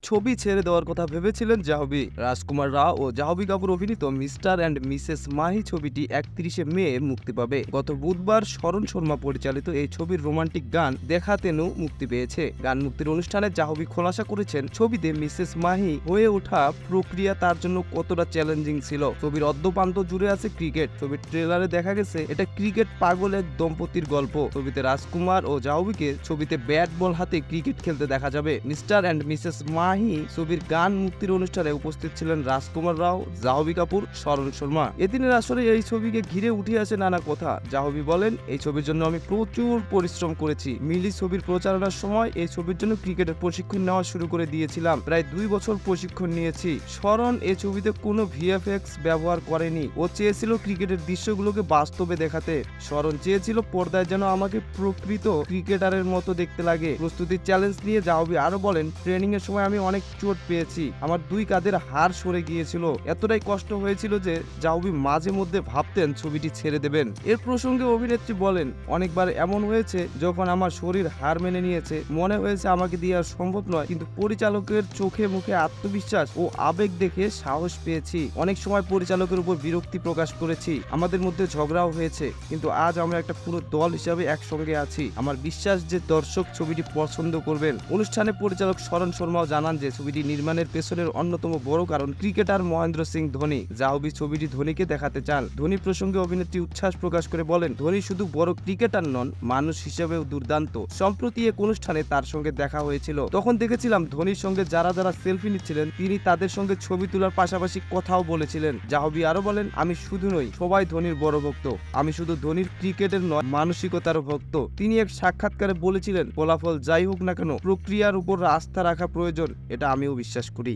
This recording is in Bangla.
ছবি ছেড়ে দেওয়ার কথা ভেবেছিলেন জাহ্নবী। রাজকুমার রাও ও জাহ্নবী কাপুর অভিনীত মিস্টার অ্যান্ড মিসেস মাহি ছবিটি ৩১শে মে মুক্তি পাবে। গত বুধবার শরণ শর্মা পরিচালিত এই ছবির রোমান্টিক গান দেখাতেনও মুক্তি পেয়েছে। গান মুক্তির অনুষ্ঠানে জাহ্নবী খোলাসা করেছেন ছবিতে মিসেস মাহি হয়ে ওঠা প্রক্রিয়া তার জন্য কতটা চ্যালেঞ্জিং ছিল। ছবির অদ্যপান্ত জুড়ে আছে ক্রিকেট। ছবির ট্রেলারে দেখা গেছে এটা ক্রিকেট পাগল এক দম্পতির গল্প। ছবিতে রাজকুমার ও জাহ্নবীকে ছবিতে ব্যাট বল হাতে ক্রিকেট খেলতে দেখা যাবে। মিস্টার অ্যান্ড মিসেস মাহি ছবির গান মুক্তির অনুষ্ঠানে উপস্থিত ছিলেন রাজকুমার রাও, জাহ্নবী কাপুর, শরণ শর্মা। এদিনের আসলে এই ছবিকে ঘিরে উঠে আসে নানা কথা। জাহ্নবী বলেন, এই ছবির জন্য আমি প্রচুর পরিশ্রম করেছি। মিলি ছবির প্রচারণার সময় এই ছবির জন্য ক্রিকেটের প্রশিক্ষণ নেওয়া শুরু করে দিয়েছিলাম। প্রায় 2 বছর প্রশিক্ষণ নিয়েছি। শরণ এই ছবিতে কোনো ভিএফএক্স ব্যবহার করেনি। ও চেয়েছিল ক্রিকেটের দৃশ্যগুলোকে বাস্তবে দেখাতে। শরণ চেয়েছিল পর্দায় যেন আমাকে প্রকৃত ক্রিকেটারের মতো দেখতে লাগে। প্রস্তুতির চ্যালেঞ্জ নিয়ে জাহ্নবী আরো বলেন, ট্রেনিং এর সময় আমি অনেক চোট পেয়েছি। আমার 2 কাঁধের হাড় সরে গিয়েছিল। এতটাই কষ্ট হয়েছিল যে জাহ্নবী মাঝে মধ্যে ভাবতেন ছবিটি ছেড়ে দেবেন। এর প্রসঙ্গে অভিনেত্রী বলেন, অনেকবার এমন হয়েছে যখন আমার শরীর হার মেনে নিয়েছে, মনে হয়েছে আমাকে দিয়ে আর সম্ভব নয়, কিন্তু পরিচালকের চোখে মুখে আত্মবিশ্বাস ও আবেগ দেখে সাহস পেয়েছি। অনেক সময় পরিচালকের উপর বিরক্তি প্রকাশ করেছি। আমাদের মধ্যে ঝগড়াও হয়েছে, কিন্তু আজ আমরা একটা পুরো দল হিসাবে একসঙ্গে আছি। আমার বিশ্বাস যে দর্শক ছবিটি পছন্দ করবেন। অনুষ্ঠানে পরিচালক শরণ শর্মাও জানান যে ছবিটি নির্মাণের পেছনের অন্যতম বড় কারণ ক্রিকেটার মহেন্দ্র সিং ধোনি। জাহ্নবী ছবিটি ধোনিকে দেখাতে চান। ধোনি প্রসঙ্গে অভিনেত্রী উচ্ছ্বাস প্রকাশ করে বলেন, ধোনি শুধু বড় ক্রিকেটার নন, মানুষ হিসেবেও দুর্দান্ত। সম্প্রতি এক অনুষ্ঠানে তার সঙ্গে দেখা হয়েছিল। তখন দেখেছিলাম ধোনির সঙ্গে যারা যারা সেলফি নিচ্ছিলেন তিনি তাদের সঙ্গে ছবি তোলার পাশাপাশি কথাও বলেছিলেন। জাহ্নবী আরো বলেন, আমি শুধু নই, সবাই ধোনির বড় ভক্ত। আমি শুধু ধোনির ক্রিকেটের নয়, মানসিকতারও ভক্ত। তিনি এক সাক্ষাৎকারে বলেছিলেন, ফলাফল যাই হোক না কেন প্রক্রিয়ার উপর আস্থা রাখা প্রয়োজন। এটা আমিও বিশ্বাস করি।